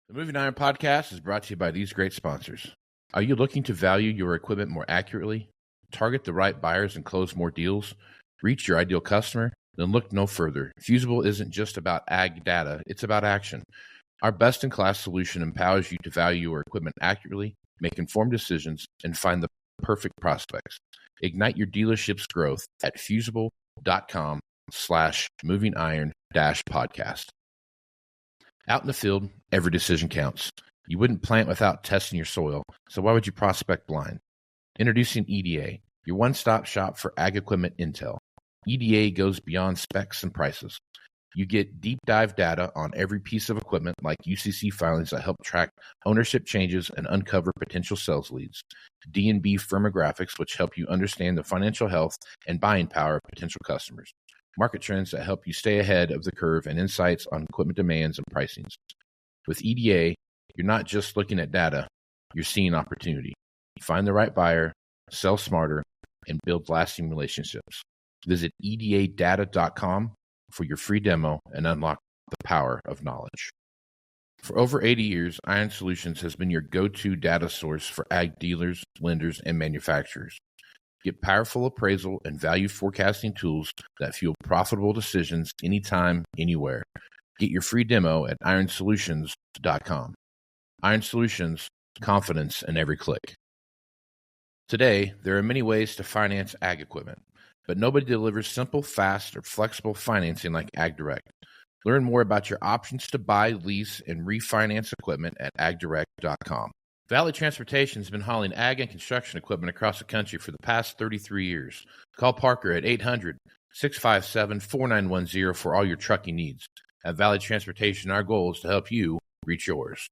The Moving Iron Podcast is brought to you by these great sponsors. Are you looking to value your equipment more accurately, target the right buyers and close more deals, reach your ideal customer? Then look no further. Fuseable isn't just about ag data, it's about action. Our best-in-class solution empowers you to value your equipment accurately, make informed decisions, and find the perfect prospects. Ignite your dealership's growth at fuseable.com/movingiron-podcast. Out in the field, every decision counts. You wouldn't plant without testing your soil, so why would you prospect blind? Introducing EDA, your one-stop shop for ag equipment intel. EDA goes beyond specs and prices. You get deep dive data on every piece of equipment like UCC filings that help track ownership changes and uncover potential sales leads. D&B firmographics, which help you understand the financial health and buying power of potential customers. Market trends that help you stay ahead of the curve, and insights on equipment demands and pricings. With EDA, you're not just looking at data, you're seeing opportunity. Find the right buyer, sell smarter, and build lasting relationships. Visit edadata.com for your free demo and unlock the power of knowledge. For over 80 years, Iron Solutions has been your go-to data source for ag dealers, lenders, and manufacturers. Get powerful appraisal and value forecasting tools that fuel profitable decisions anytime, anywhere. Get your free demo at ironsolutions.com. Iron Solutions, confidence in every click. Today, there are many ways to finance ag equipment, but nobody delivers simple, fast, or flexible financing like AgDirect. Learn more about your options to buy, lease, and refinance equipment at agdirect.com. Valley Transportation has been hauling ag and construction equipment across the country for the past 33 years. Call Parker at 800-657-4910 for all your trucking needs. At Valley Transportation, our goal is to help you reach yours.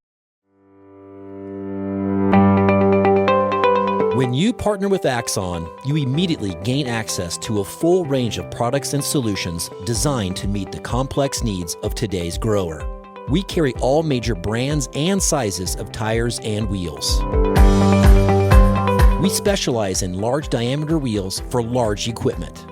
When you partner with Axon, you immediately gain access to a full range of products and solutions designed to meet the complex needs of today's grower. We carry all major brands and sizes of tires and wheels. We specialize in large diameter wheels for large equipment.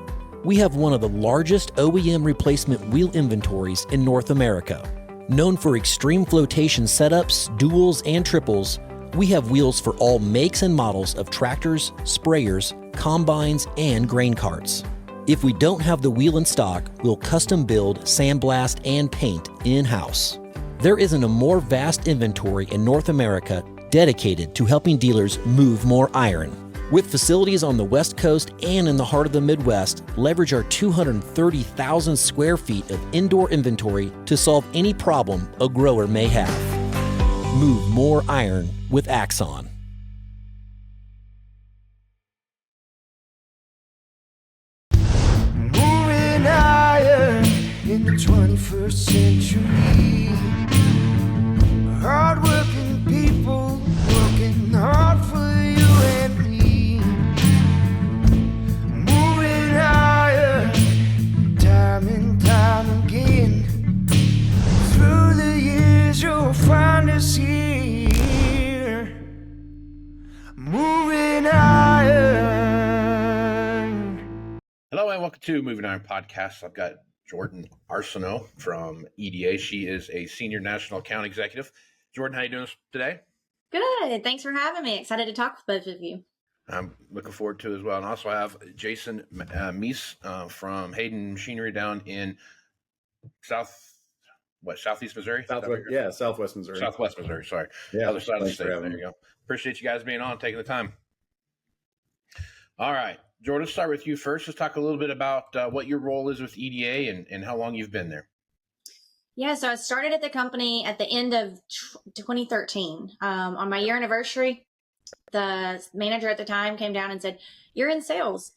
We have one of the largest OEM replacement wheel inventories in North America. Known for extreme flotation setups, duals, and triples, we have wheels for all makes and models of tractors, sprayers, combines, and grain carts. If we don't have the wheel in stock, we'll custom build, sandblast, and paint in-house. There isn't a more vast inventory in North America dedicated to helping dealers move more iron. With facilities on the West Coast and in the heart of the Midwest, leverage our 230,000 square feet of indoor inventory to solve any problem a grower may have. Move more iron with Axon. Moving iron in the 21st century. Hard-working people working hard for you and me. Moving iron time and time again. Through the years you'll find us here. Moving iron. Hello and welcome to Moving Iron Podcast. I've got Jordan Arsenault from EDA. She is a senior national account executive. Jordan, how you doing today? Good. Thanks for having me. Excited to talk with both of you. I'm looking forward to it as well. And also I have Jason Meese from Hayden Machinery down in Southeast Missouri? Southwest Missouri. Southwest Missouri, sorry. Yeah, Other side of the thanks state. for having There me. you go. Appreciate you guys being on, taking the time. All right. Jordan, let's start with you first. Let's talk a little bit about what your role is with EDA and how long you've been there. Yeah, so I started at the company at the end of 2013. On my year anniversary, the manager at the time came down and said, "You're in sales."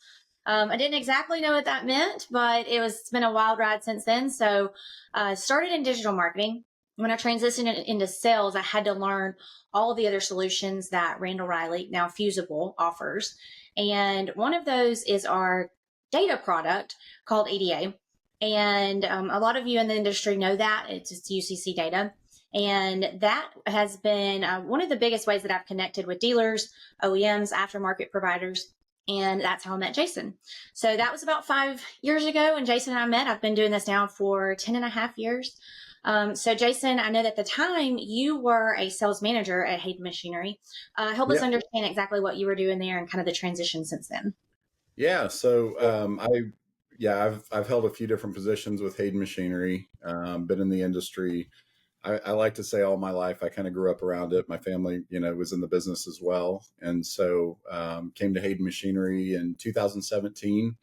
I didn't exactly know what that meant, but it's been a wild ride since then. So I started in digital marketing. When I transitioned into sales, I had to learn all of the other solutions that Randall Riley, now Fusable, offers. And one of those is our data product called EDA. And a lot of you in the industry know that. It's UCC data. And that has been one of the biggest ways that I've connected with dealers, OEMs, aftermarket providers. And that's how I met Jason. So that was about 5 years ago when Jason and I met. I've been doing this now for 10 and a half years. So Jason, I know that at the time you were a sales manager at Hayden Machinery. Help us Yeah. understand exactly what you were doing there and kind of the transition since then. Yeah. So I've held a few different positions with Hayden Machinery. Been in the industry. I like to say all my life. I kind of grew up around it. My family, was in the business as well, and so came to Hayden Machinery in 2017.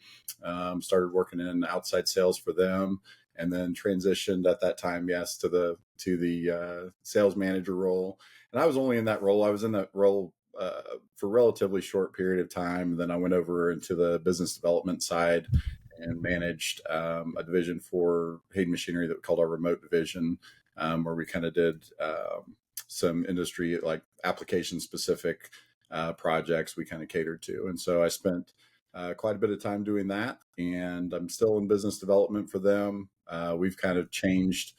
Started working in outside sales for them, and then transitioned at that time, yes, to the sales manager role. And I was only in that role. I was in that role for a relatively short period of time. And then I went over into the business development side and managed a division for Hayden Machinery that we called our remote division, where we kind of did some industry like application specific projects we kind of catered to. And so I spent quite a bit of time doing that, and I'm still in business development for them. We've kind of changed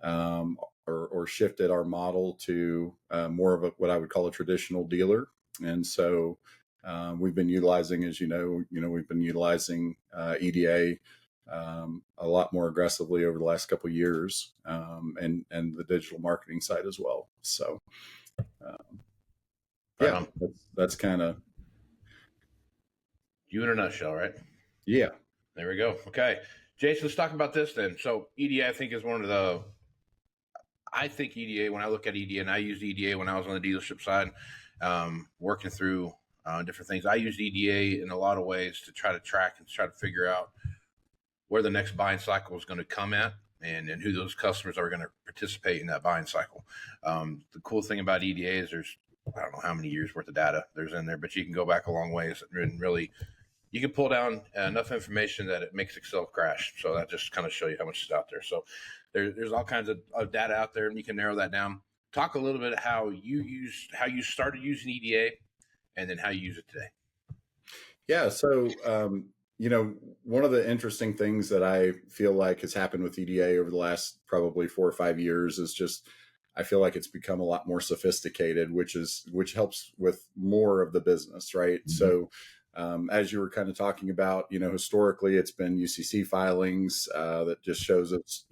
or shifted our model to more of what I would call a traditional dealer. And so we've been utilizing, as we've been utilizing EDA a lot more aggressively over the last couple of years, and the digital marketing side as well. So, that's kind of You in a nutshell, right? yeah. There we go. Okay, Jason, let's talk about this then. So EDA, I think, is one of the. I think EDA, when I look at EDA, and I used EDA when I was on the dealership side, working through different things. I used EDA in a lot of ways to try to track and try to figure out where the next buying cycle is going to come at, and who those customers are going to participate in that buying cycle. The cool thing about EDA is there's, I don't know how many years worth of data there's in there, but you can go back a long ways and really, you can pull down enough information that it makes Excel crash. So that just kind of show you how much is out there. So there's all kinds of data out there, and you can narrow that down. Talk a little bit how you started using EDA, and then how you use it today. Yeah. So, one of the interesting things that I feel like has happened with EDA over the last probably 4 or 5 years is just, I feel like it's become a lot more sophisticated, which helps with more of the business, right? Mm-hmm. So, as you were kind of talking about, historically it's been UCC filings that just shows us,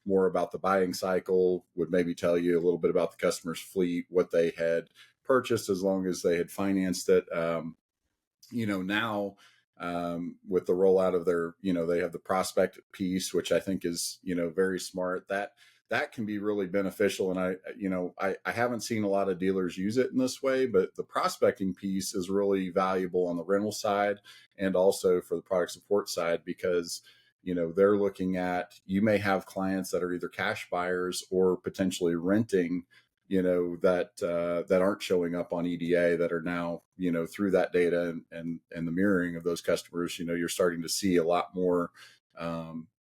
more about the buying cycle, would maybe tell you a little bit about the customer's fleet, what they had purchased as long as they had financed it. Now with the rollout of their, they have the prospect piece, which I think is, very smart. That can be really beneficial. And I haven't seen a lot of dealers use it in this way, but the prospecting piece is really valuable on the rental side and also for the product support side, because they're looking at, you may have clients that are either cash buyers or potentially renting, that aren't showing up on EDA, that are now, through that data and the mirroring of those customers, you're starting to see a lot more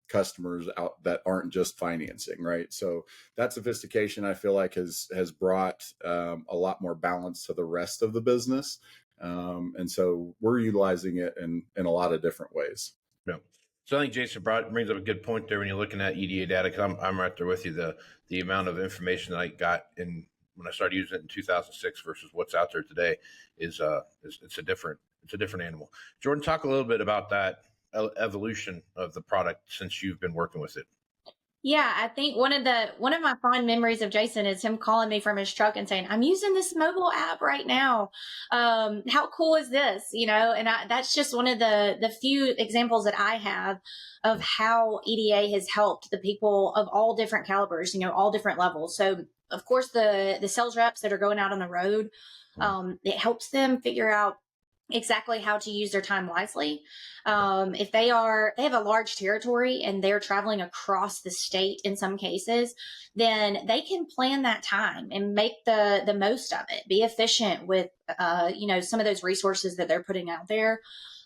customers out that aren't just financing, right? So that sophistication, I feel like has brought a lot more balance to the rest of the business. And so we're utilizing it in a lot of different ways. Yeah. So I think Jason brings up a good point there when you're looking at EDA data, because I'm right there with you. The amount of information that I got when I started using it in 2006 versus what's out there today is it's a different animal. Jordan, talk a little bit about that evolution of the product since you've been working with it. Yeah, I think one of my fond memories of Jason is him calling me from his truck and saying, "I'm using this mobile app right now. How cool is this?" And that's just one of the few examples that I have of how EDA has helped the people of all different calibers, all different levels. So of course the sales reps that are going out on the road, it helps them figure out exactly how to use their time wisely. If they have a large territory and they're traveling across the state in some cases, then they can plan that time and make the most of it, be efficient with, some of those resources that they're putting out there.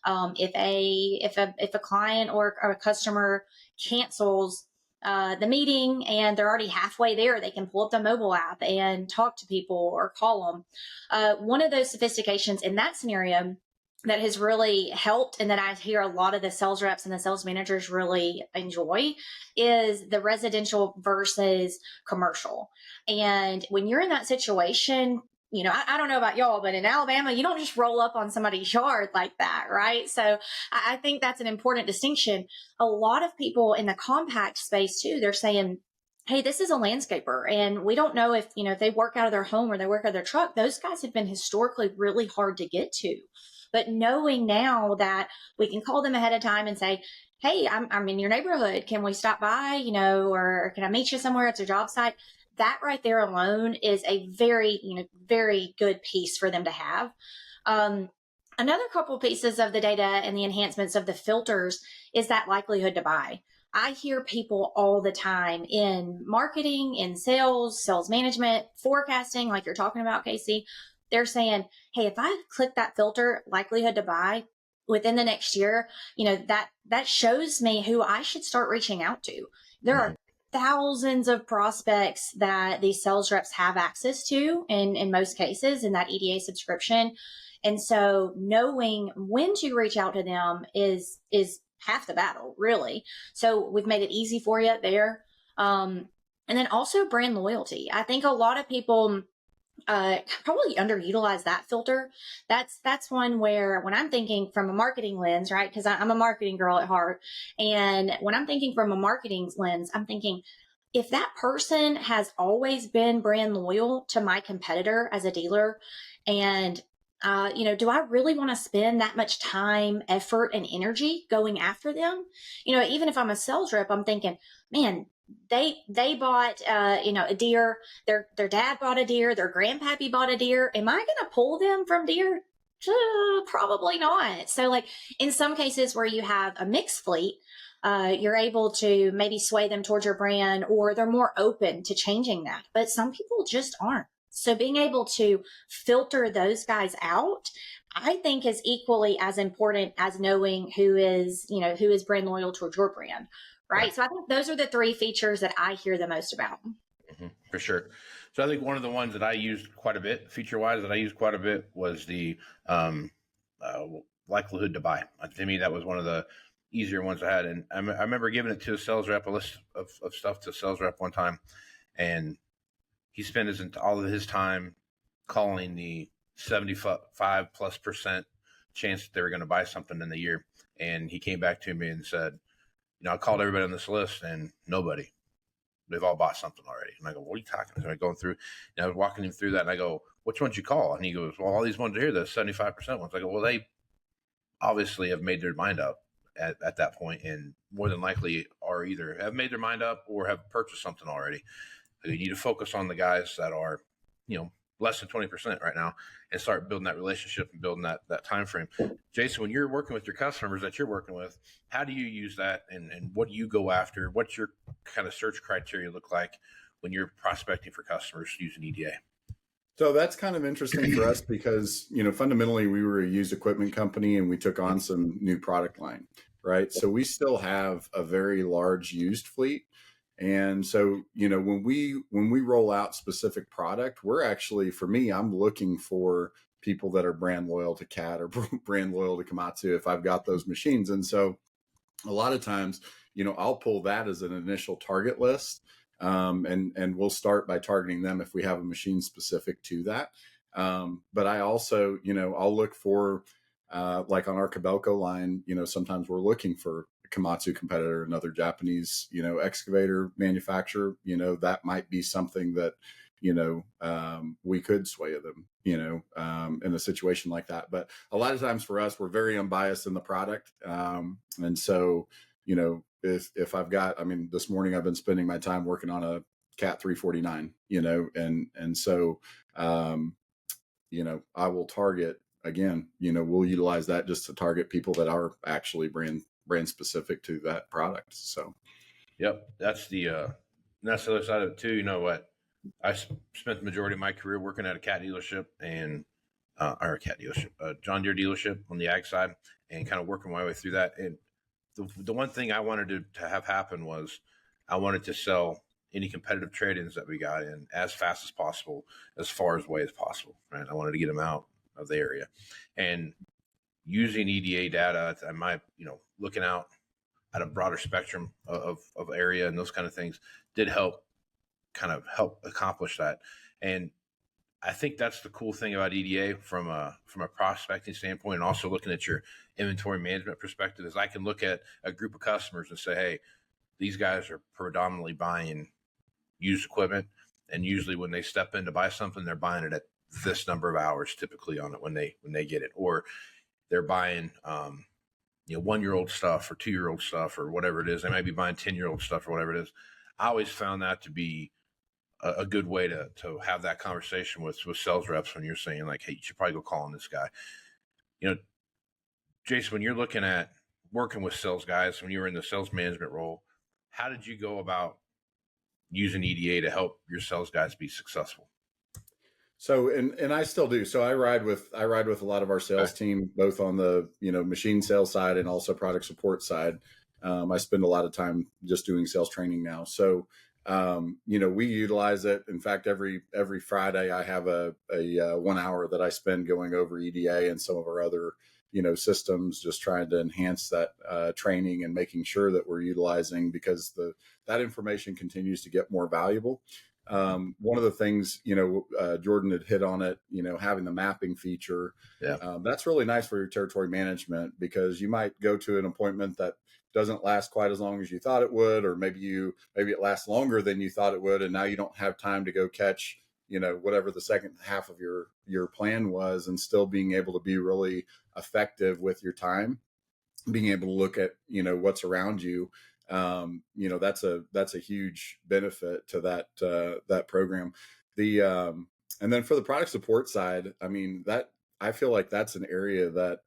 If a client or a customer cancels the meeting and they're already halfway there, they can pull up the mobile app and talk to people or call them. One of those sophistications in that scenario that has really helped, and that I hear a lot of the sales reps and the sales managers really enjoy, is the residential versus commercial. And when you're in that situation, I don't know about y'all, but in Alabama, you don't just roll up on somebody's yard like that, right? So I think that's an important distinction. A lot of people in the compact space too, they're saying, hey, this is a landscaper, and we don't know if, if they work out of their home or they work out of their truck. Those guys have been historically really hard to get to. But knowing now that we can call them ahead of time and say, hey, I'm in your neighborhood. Can we stop by, or can I meet you somewhere? It's a job site. That right there alone is a very, very good piece for them to have. Another couple pieces of the data and the enhancements of the filters is that likelihood to buy. I hear people all the time in marketing, in sales management, forecasting, like you're talking about, Casey. They're saying, hey, if I click that filter, likelihood to buy, within the next year, that shows me who I should start reaching out to. There are thousands of prospects that these sales reps have access to in most cases in that EDA subscription. And so knowing when to reach out to them is half the battle, really. So we've made it easy for you there. And then also brand loyalty. I think a lot of people probably underutilize that filter. That's one where when I'm thinking from a marketing lens, right? Because I'm a marketing girl at heart. And when I'm thinking from a marketing lens, I'm thinking, if that person has always been brand loyal to my competitor as a dealer, and do I really want to spend that much time, effort, and energy going after them? Even if I'm a sales rep, I'm thinking, man, they bought, a deer. Their dad bought a deer. Their grandpappy bought a deer. Am I going to pull them from deer? Probably not. So, like in some cases where you have a mixed fleet, you're able to maybe sway them towards your brand, or they're more open to changing that. But some people just aren't. So being able to filter those guys out, I think is equally as important as knowing who is brand loyal towards your brand. Right. So I think those are the three features that I hear the most about. For sure. So I think one of the ones that I used quite a bit, feature-wise, was the likelihood to buy. To me, that was one of the easier ones I had. And I remember giving it to a sales rep, a list of stuff to a sales rep one time, and he spent all of his time calling the 75+% chance that they were going to buy something in the year. And he came back to me and said, I called everybody on this list and nobody. They've all bought something already. And I go, what are you talking about? So I'm going through, and I was walking him through that, and I go, which ones you call? And he goes, well, all these ones are here, the 75% ones. I go, well, they obviously have made their mind up at that point, and more than likely are either have made their mind up or have purchased something already. So you need to focus on the guys that are, less than 20% right now, and start building that relationship and building that time frame. Jason, when you're working with your customers that you're working with, how do you use that, and what do you go after? What's your kind of search criteria look like when you're prospecting for customers using EDA? So that's kind of interesting for us because, fundamentally we were a used equipment company and we took on some new product line, right? So we still have a very large used fleet. And so, when we roll out specific product, we're actually, for me, I'm looking for people that are brand loyal to CAT or brand loyal to Komatsu if I've got those machines. And so a lot of times, I'll pull that as an initial target list. And we'll start by targeting them if we have a machine specific to that. But I also, I'll look for, like on our Kobelco line, sometimes we're looking for Komatsu competitor, another Japanese, excavator manufacturer, that might be something that, we could sway them, in a situation like that. But a lot of times for us, we're very unbiased in the product. And so, if I've got, this morning I've been spending my time working on a CAT 349, and so, I will target, again, we'll utilize that just to target people that are actually brand specific to that product. So, yep, that's the other side of it too. What I spent the majority of my career working at a CAT dealership and John Deere dealership on the ag side, and kind of working my way through that. And the one thing I wanted to have happen was I wanted to sell any competitive trade-ins that we got in as fast as possible, as far away as possible. Right, I wanted to get them out of the area, and using EDA data, looking out at a broader spectrum of area and those kind of things did help accomplish that. And I think that's the cool thing about EDA from a prospecting standpoint, and also looking at your inventory management perspective, is I can look at a group of customers and say, hey, these guys are predominantly buying used equipment. And usually when they step in to buy something, they're buying it at this number of hours typically on it when they get it, or they're buying, 1-year-old stuff or 2-year-old stuff or whatever it is. They might be buying 10-year-old stuff or whatever it is. I always found that to be a good way to have that conversation with sales reps when you're saying like, hey, you should probably go call on this guy. Jason, when you're looking at working with sales guys, when you were in the sales management role, how did you go about using EDA to help your sales guys be successful? So, and I still do. So I ride with a lot of our sales team, both on the, machine sales side and also product support side. I spend a lot of time just doing sales training now. So, we utilize it. In fact, every Friday I have a 1 hour that I spend going over EDA and some of our other, systems, just trying to enhance that training and making sure that we're utilizing, because that information continues to get more valuable. One of the things, Jordan had hit on it, having the mapping feature. Yeah. That's really nice for your territory management, because you might go to an appointment that doesn't last quite as long as you thought it would, or maybe it lasts longer than you thought it would. And now you don't have time to go catch, whatever the second half of your plan was, and still being able to be really effective with your time, being able to look at, what's around you. That's a huge benefit to that program. And then for the product support side, I feel like that's an area that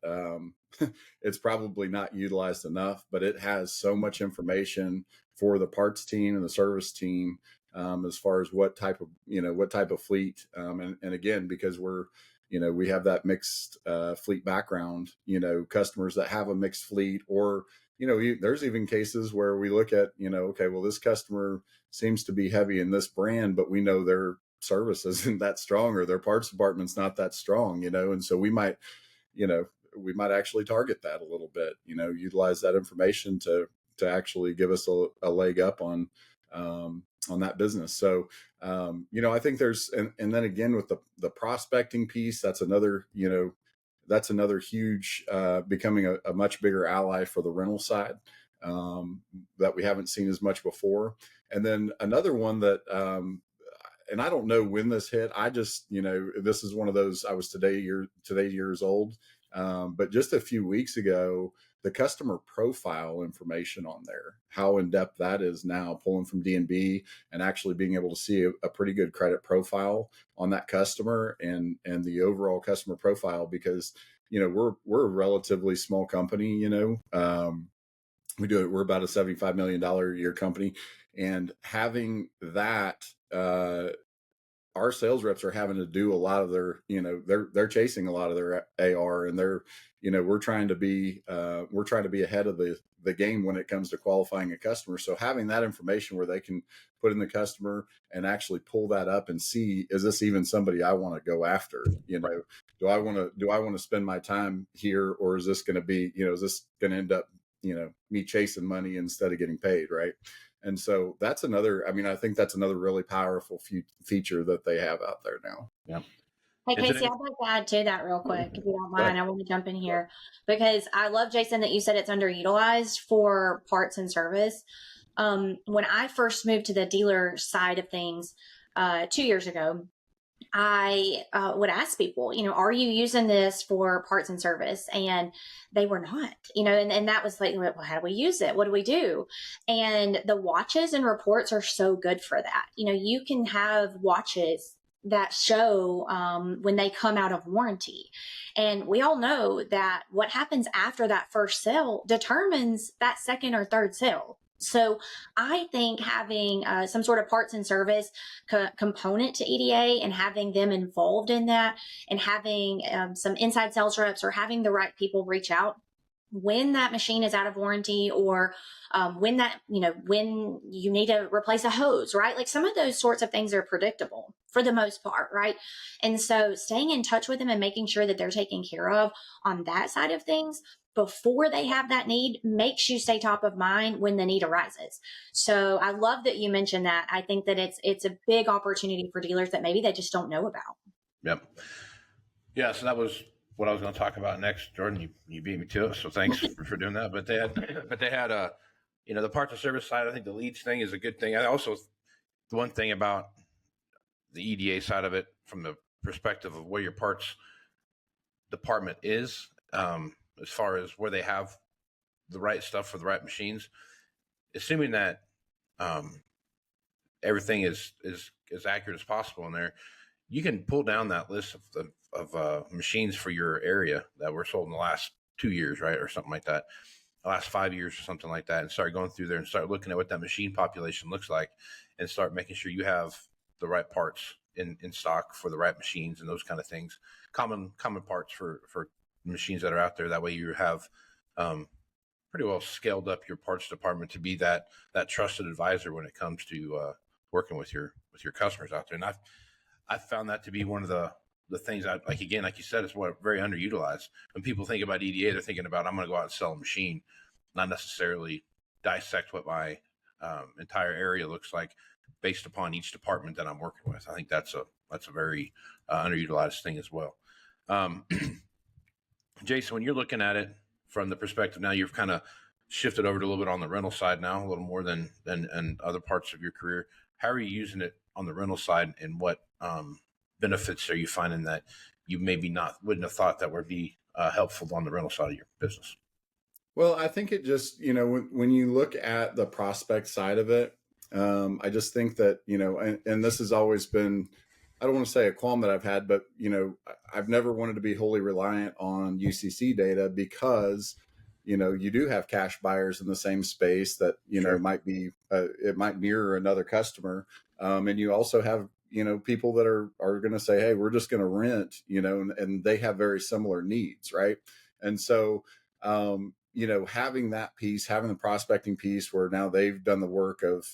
it's probably not utilized enough, but it has so much information for the parts team and the service team, as far as what type of fleet. And again, because we have that mixed fleet background, customers that have a mixed fleet, or there's even cases where we look at, okay, well, this customer seems to be heavy in this brand, but we know their service isn't that strong, or their parts department's not that strong, and so we might actually target that a little bit, utilize that information to actually give us a leg up on that business. So, I think there's, and then again, with the prospecting piece, that's another huge, becoming a much bigger ally for the rental side, that we haven't seen as much before. And then another one that, and I don't know when this hit, I just, this is one of those, I was today years old. But just a few weeks ago, the customer profile information on there, how in depth that is now, pulling from D&B and actually being able to see a pretty good credit profile on that customer and the overall customer profile, because, we're a relatively small company, we're about a $75 million a year company, and having that, our sales reps are having to do a lot of their, they're chasing a lot of their AR, and they're, we're trying to be ahead of the game when it comes to qualifying a customer. So having that information where they can put in the customer and actually pull that up and see, is this even somebody I want to go after? Do I want to spend my time here, or is this going to be, is this going to end up, me chasing money instead of getting paid? Right. And so that's another, I think that's another really powerful feature that they have out there now. Yeah. Hey, Casey, I'd like to add to that real quick, if you don't mind. I want to jump in here because I love, Jason, that you said it's underutilized for parts and service. When I first moved to the dealer side of things 2 years ago, I would ask people, are you using this for parts and service? And they were not, and that was like, well, how do we use it? What do we do? And the watches and reports are so good for that. You can have watches that show when they come out of warranty. And we all know that what happens after that first sale determines that second or third sale. So I think having some sort of parts and service component to EDA and having them involved in that, and having some inside sales reps or having the right people reach out when that machine is out of warranty, or when you need to replace a hose, right? Like some of those sorts of things are predictable for the most part, right? And so staying in touch with them and making sure that they're taken care of on that side of things before they have that need makes you stay top of mind when the need arises. So I love that you mentioned that. I think that it's a big opportunity for dealers that maybe they just don't know about. Yep. Yeah. So that was what I was going to talk about next, Jordan. You beat me to it, so thanks for doing that. But they had the parts and service side. I think the leads thing is a good thing. I also, the one thing about the EDA side of it, from the perspective of where your parts department is, as far as where they have the right stuff for the right machines, assuming that everything is as accurate as possible in there, you can pull down that list of machines for your area that were sold in the last 2 years, right, or something like that, the last 5 years or something like that, and start going through there and start looking at what that machine population looks like, and start making sure you have the right parts in stock for the right machines and those kind of things, common parts for machines that are out there. That way you have pretty well scaled up your parts department to be that trusted advisor when it comes to working with your customers out there. And I've found that to be one of the things I like. Again, like you said, it's very underutilized. When people think about EDA, they're thinking about, I'm going to go out and sell a machine, not necessarily dissect what my entire area looks like based upon each department that I'm working with. I think that's a very underutilized thing as well. Jason, when you're looking at it from the perspective now, you've kind of shifted over to a little bit on the rental side now, a little more than other parts of your career. How are you using it on the rental side, and what benefits are you finding that you maybe wouldn't have thought that would be helpful on the rental side of your business? Well, I think it just, when you look at the prospect side of it, I just think that, and this has always been, I don't want to say a qualm that I've had, but, I've never wanted to be wholly reliant on UCC data, because, you do have cash buyers in the same space that, Sure. It might mirror another customer. And you also have, people that are going to say, hey, we're just going to rent, and they have very similar needs. Right. And so, having that piece, having the prospecting piece where now they've done the work of,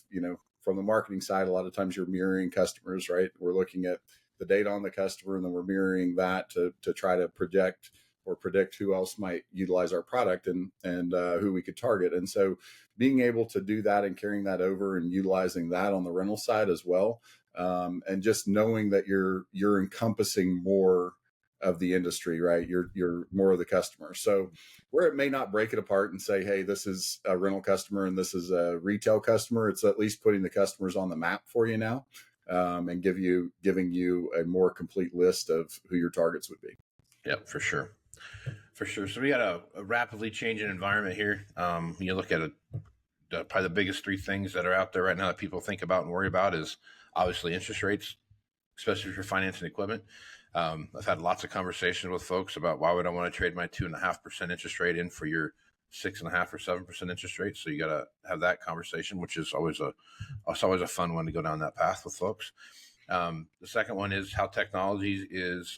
from the marketing side, a lot of times you're mirroring customers, right? We're looking at the data on the customer, and then we're mirroring that to try to project or predict who else might utilize our product and who we could target. And so being able to do that and carrying that over and utilizing that on the rental side as well. And just knowing that you're encompassing more of the industry, right? You're more of the customer. So where it may not break it apart and say, hey, this is a rental customer and this is a retail customer, it's at least putting the customers on the map for you now, and giving you a more complete list of who your targets would be. Yeah, for sure. So we got a rapidly changing environment here. When you look at probably the biggest three things that are out there right now that people think about and worry about is obviously interest rates, especially if you're financing equipment. I've had lots of conversations with folks about, why would I want to trade my 2.5% interest rate in for your 6.5 or 7% interest rate? So you got to have that conversation, which is always a fun one to go down that path with folks. The second one is how technology is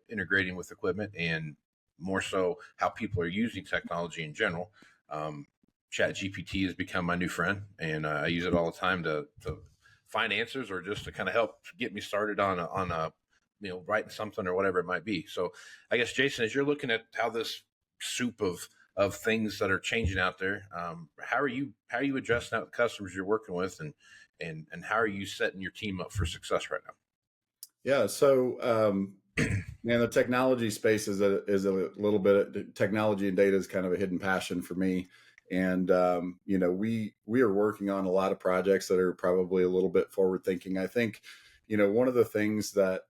integrating with equipment, and more so how people are using technology in general. Chat GPT has become my new friend, and I use it all the time to find answers, or just to kind of help get me started on a writing something or whatever it might be. So I guess, Jason, as you're looking at how this soup of things that are changing out there, how are you addressing that with customers you're working with, and how are you setting your team up for success right now? Yeah. So, man, the technology space is a little bit, technology and data is kind of a hidden passion for me. And, we are working on a lot of projects that are probably a little bit forward thinking. I think, one of the things that,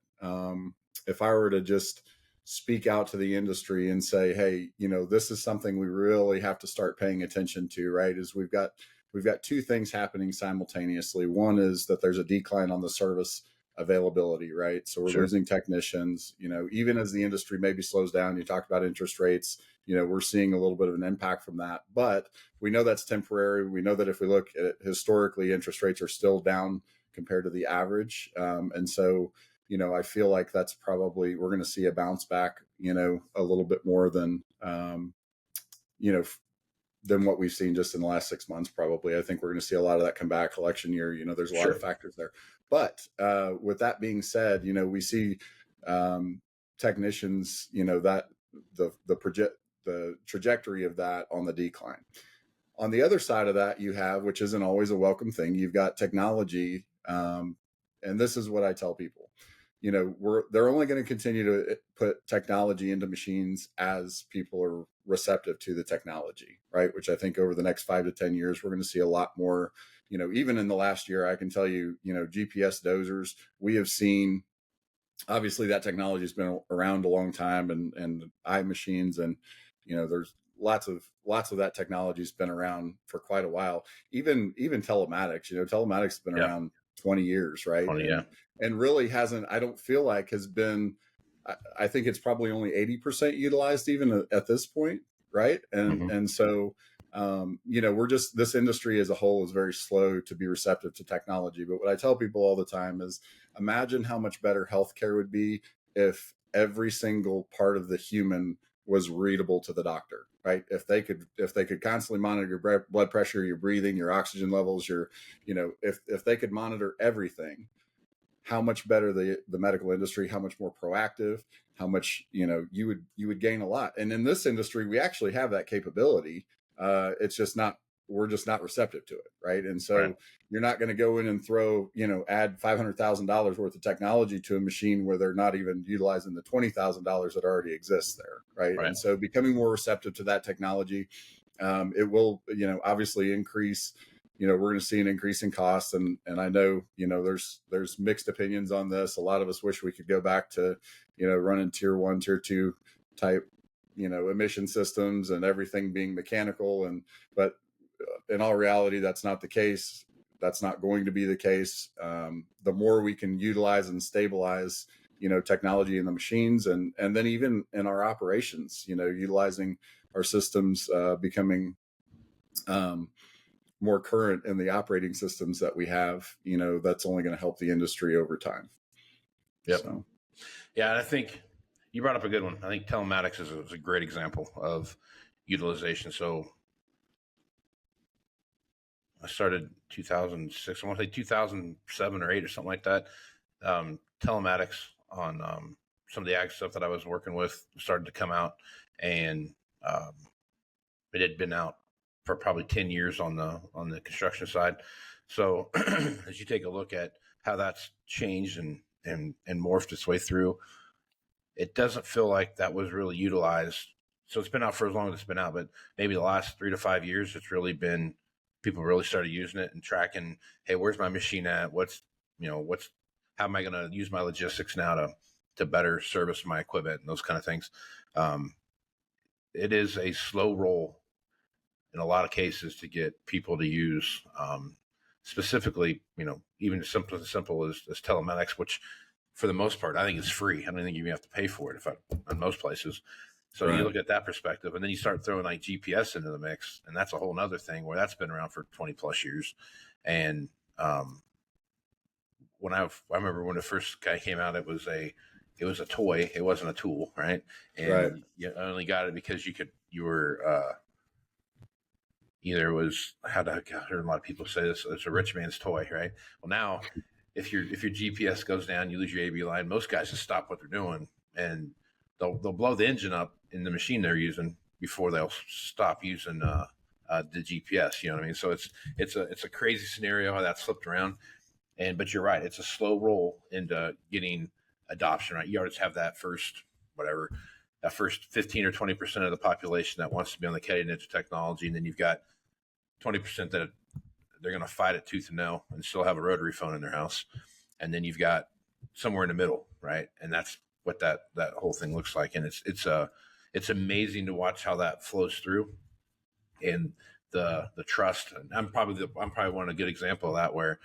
if I were to just speak out to the industry and say, hey, this is something we really have to start paying attention to, right? Is we've got two things happening simultaneously. One is that there's a decline on the service availability, right? So we're losing technicians, even as the industry maybe slows down. You talked about interest rates, we're seeing a little bit of an impact from that, but we know that's temporary. We know that if we look at it historically, interest rates are still down compared to the average. And so, I feel like that's probably, we're going to see a bounce back, a little bit more than, than what we've seen just in the last 6 months. Probably, I think we're going to see a lot of that come back. Election year, there's a lot of factors there. But with that being said, we see technicians, that the trajectory of that on the decline. On the other side of that, you have, which isn't always a welcome thing, you've got technology, and this is what I tell people. They're only going to continue to put technology into machines as people are receptive to the technology, right? Which I think over the next 5 to 10 years, we're going to see a lot more, even in the last year, I can tell you, GPS dozers, we have seen, obviously that technology has been around a long time, and eye machines, and, there's lots of that technology has been around for quite a while. Even telematics, telematics has been around 20 years, right? 20, and really hasn't, I don't feel like has been, I think it's probably only 80% utilized even at this point. Right. And so, this industry as a whole is very slow to be receptive to technology. But what I tell people all the time is, imagine how much better healthcare would be if every single part of the human was readable to the doctor, right? If they could constantly monitor your blood pressure, your breathing, your oxygen levels, if they could monitor everything, how much better the medical industry, how much more proactive, how much, you would gain a lot. And in this industry, we actually have that capability. It's just we're just not receptive to it. Right. And so you're not going to go in and throw, add $500,000 worth of technology to a machine where they're not even utilizing the $20,000 that already exists there. Right. And so becoming more receptive to that technology, it will, obviously increase, we're going to see an increase in costs. And I know, there's mixed opinions on this. A lot of us wish we could go back to, running tier 1, tier 2 type, emission systems and everything being mechanical. But in all reality, that's not the case. That's not going to be the case. The more we can utilize and stabilize, technology in the machines, and then even in our operations, utilizing our systems, becoming, more current in the operating systems that we have, that's only going to help the industry over time. Yep. So. Yeah. And I think you brought up a good one. I think telematics is a great example of utilization. So I started 2006, I want to say 2007 or 8 or something like that. Telematics on some of the ag stuff that I was working with started to come out, and it had been out for probably 10 years on the construction side. So as you take a look at how that's changed and morphed its way through, it doesn't feel like that was really utilized. So it's been out for as long as it's been out, but maybe the last 3 to 5 years, it's really been, people really started using it and tracking, hey, where's my machine at? How am I going to use my logistics now to better service my equipment and those kind of things. It is a slow roll in a lot of cases to get people to use, specifically, even as simple as telematics, which for the most part, I think is free. I don't think you even have to pay for it in most places. So you look at that perspective, and then you start throwing like GPS into the mix, and that's a whole nother thing where that's been around for 20 plus years. And when I remember when the first guy came out, it was a toy. It wasn't a tool, right? And you only got it because you were either it was, I heard a lot of people say this, it's a rich man's toy, right? Well, now if your GPS goes down, you lose your AB line, most guys just stop what they're doing, and they'll blow the engine up in the machine they're using before they'll stop using the GPS. You know what I mean? So it's a crazy scenario how that slipped around. But you're right, it's a slow roll into getting adoption, right? You always have that first 15 or 20% of the population that wants to be on the cutting edge of technology, and then you've got 20% that they're going to fight it tooth and nail and still have a rotary phone in their house, and then you've got somewhere in the middle, right? And that's what that whole thing looks like, and it's amazing to watch how that flows through, and the trust. And I'm probably one a good example of that, where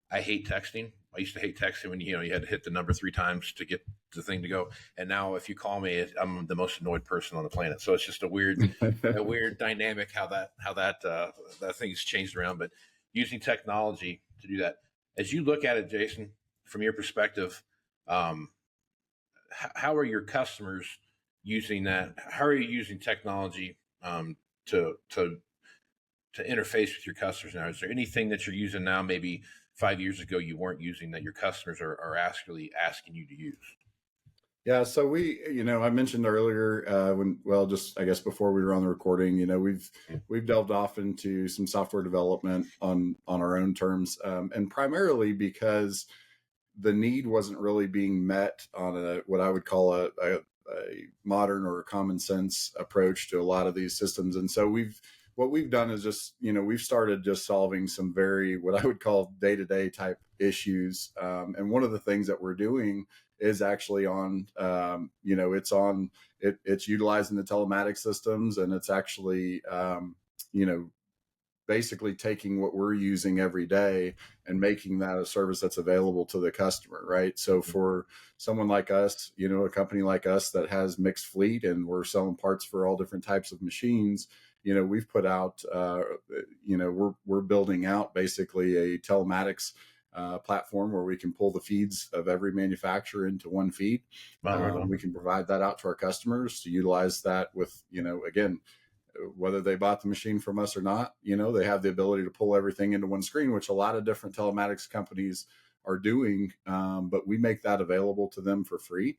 I hate texting. I used to hate texting when you had to hit the number 3 times to get the thing to go. And now if you call me, I'm the most annoyed person on the planet. So it's just a weird dynamic how that thing's changed around. But using technology to do that, as you look at it, Jason, from your perspective, how are your customers using that? How are you using technology to interface with your customers now? Is there anything that you're using now, maybe 5 years ago you weren't using, that your customers are actually asking you to use? Yeah. So we, I mentioned earlier, I guess before we were on the recording, we've delved off into some software development on our own terms, and primarily because the need wasn't really being met on what I would call a modern or a common sense approach to a lot of these systems. And so we've what we've done is just, we've started just solving some very, what I would call day-to-day type issues. And one of the things that we're doing is actually on, it's utilizing the telematics systems, and it's actually, basically taking what we're using every day and making that a service that's available to the customer, right? So for someone like us, a company like us that has mixed fleet and we're selling parts for all different types of machines, we've put out, we're building out basically a telematics platform where we can pull the feeds of every manufacturer into one feed. We can provide that out to our customers to utilize that with, again, whether they bought the machine from us or not, they have the ability to pull everything into one screen, which a lot of different telematics companies are doing. But we make that available to them for free.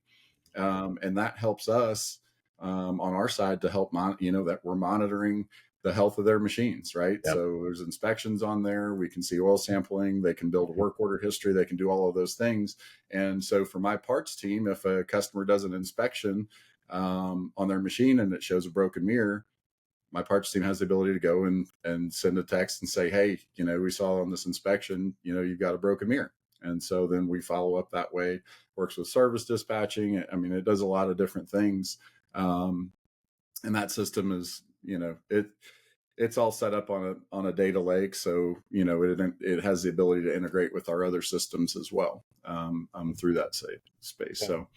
And that helps us on our side to help, that we're monitoring the health of their machines, right? Yep. So there's inspections on there. We can see oil sampling. They can build a work order history. They can do all of those things. And so for my parts team, if a customer does an inspection on their machine and it shows a broken mirror, my parts team has the ability to go and send a text and say, hey, we saw on this inspection, you've got a broken mirror. And so then we follow up that way, works with service dispatching. I mean, it does a lot of different things. And that system is, it's all set up on a data lake. So, it has the ability to integrate with our other systems as well through that space. Yeah. So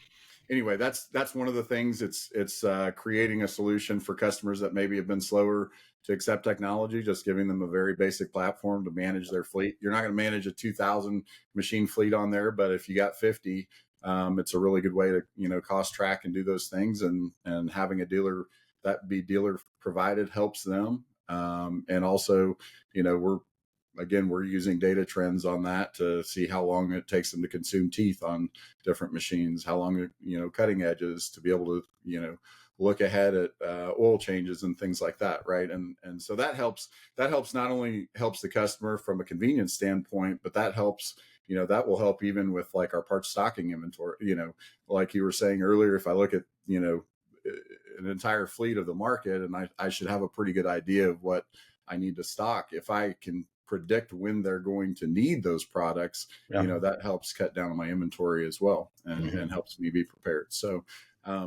anyway, that's one of the things. It's creating a solution for customers that maybe have been slower to accept technology, just giving them a very basic platform to manage their fleet. You're not going to manage a 2,000 machine fleet on there, but if you got 50, it's a really good way to, cost track and do those things. And having a dealer that be dealer provided helps them. And also, we're using data trends on that to see how long it takes them to consume teeth on different machines, how long, cutting edges to be able to, look ahead at oil changes and things like that. Right. And so that helps not only helps the customer from a convenience standpoint, but that helps, that will help even with like our parts stocking inventory, like you were saying earlier, if I look at, an entire fleet of the market and I should have a pretty good idea of what I need to stock. If I can predict when they're going to need those products, that helps cut down on my inventory as well and helps me be prepared. So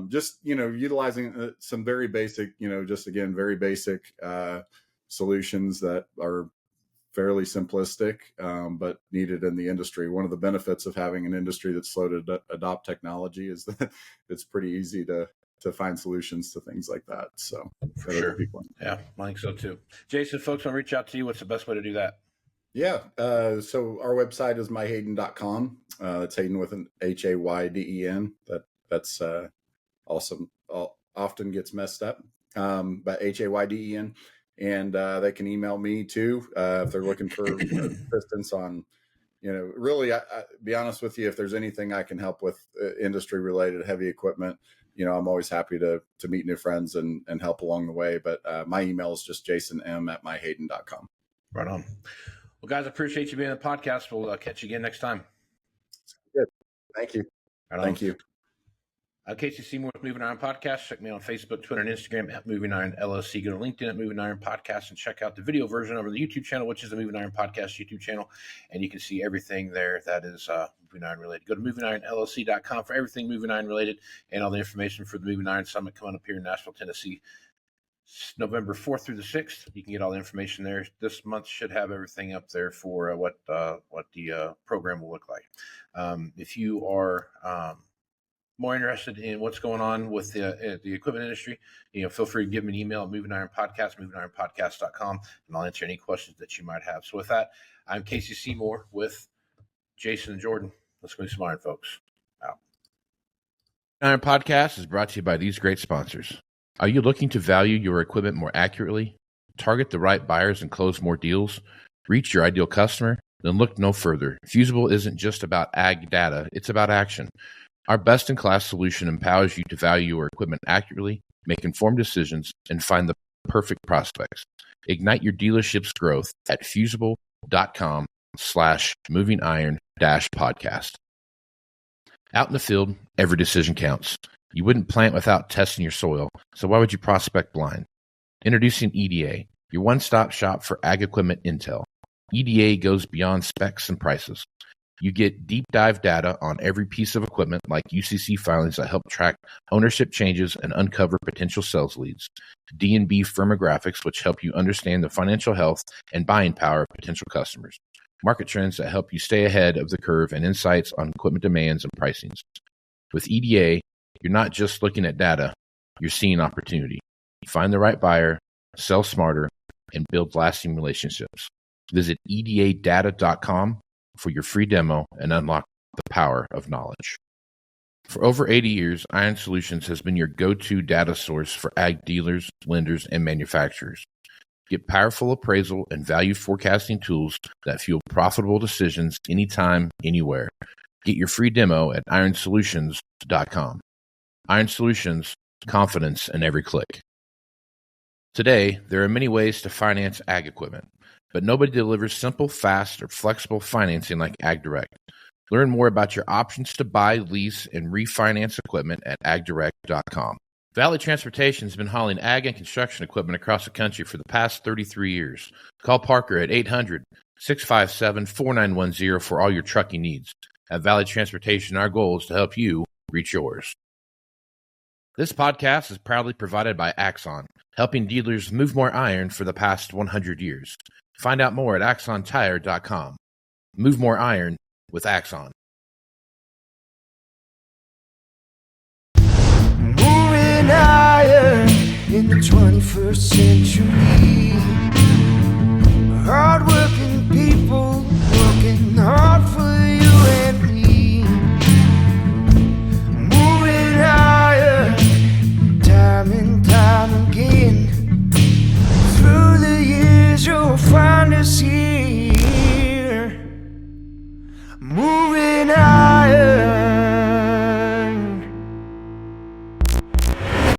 just, utilizing some very basic, very basic solutions that are fairly simplistic, but needed in the industry. One of the benefits of having an industry that's slow to adopt technology is that it's pretty easy to find solutions to things like that. So for sure. Yeah, I think so too. Jason, folks want to reach out to you. What's the best way to do that? Yeah. So our website is myhayden.com. It's Hayden with an Hayden. That's awesome. Often gets messed up. But Hayden. And they can email me too if they're looking for assistance on, really, I be honest with you, if there's anything I can help with industry related heavy equipment, I'm always happy to meet new friends and help along the way. But my email is just jasonym@myhayden.com. Right on. Well, guys, I appreciate you being on the podcast. We'll catch you again next time. Good. Thank you. Right on. Thank you. Casey Seymour with Moving Iron Podcast. Check me out on Facebook, Twitter, and Instagram at Moving Iron LLC. Go to LinkedIn at Moving Iron Podcast and check out the video version over the YouTube channel, which is the Moving Iron Podcast YouTube channel. And you can see everything there that is Moving Iron related. Go to movingironllc.com for everything Moving Iron related and all the information for the Moving Iron Summit coming up here in Nashville, Tennessee, November 4th through the 6th. You can get all the information there. This month should have everything up there for what the program will look like. If you are more interested in what's going on with the equipment industry, feel free to give me an email at movingironpodcast, movingironpodcast.com, and I'll answer any questions that you might have. So with that, I'm Casey Seymour with Jason and Jordan. Let's go some iron, folks. Out. Iron Podcast is brought to you by these great sponsors. Are you looking to value your equipment more accurately, target the right buyers and close more deals, reach your ideal customer? Then look no further. Fuseable isn't just about ag data, it's about action. Our best-in-class solution empowers you to value your equipment accurately, make informed decisions, and find the perfect prospects. Ignite your dealership's growth at Fusable.com/movingiron-podcast. Out in the field, every decision counts. You wouldn't plant without testing your soil, so why would you prospect blind? Introducing EDA, your one-stop shop for ag equipment intel. EDA goes beyond specs and prices. You get deep dive data on every piece of equipment like UCC filings that help track ownership changes and uncover potential sales leads. D&B firmographics, which help you understand the financial health and buying power of potential customers. Market trends that help you stay ahead of the curve and insights on equipment demands and pricings. With EDA, you're not just looking at data, you're seeing opportunity. Find the right buyer, sell smarter, and build lasting relationships. Visit edadata.com for your free demo and unlock the power of knowledge. For over 80 years, Iron Solutions has been your go-to data source for ag dealers, lenders, and manufacturers. Get powerful appraisal and value forecasting tools that fuel profitable decisions anytime, anywhere. Get your free demo at ironsolutions.com. Iron Solutions, confidence in every click. Today, there are many ways to finance ag equipment, but nobody delivers simple, fast, or flexible financing like AgDirect. Learn more about your options to buy, lease, and refinance equipment at agdirect.com. Valley Transportation has been hauling ag and construction equipment across the country for the past 33 years. Call Parker at 800-657-4910 for all your trucking needs. At Valley Transportation, our goal is to help you reach yours. This podcast is proudly provided by Axon, helping dealers move more iron for the past 100 years. Find out more at axontire.com. Move more iron with Axon. Moving iron in the 21st century.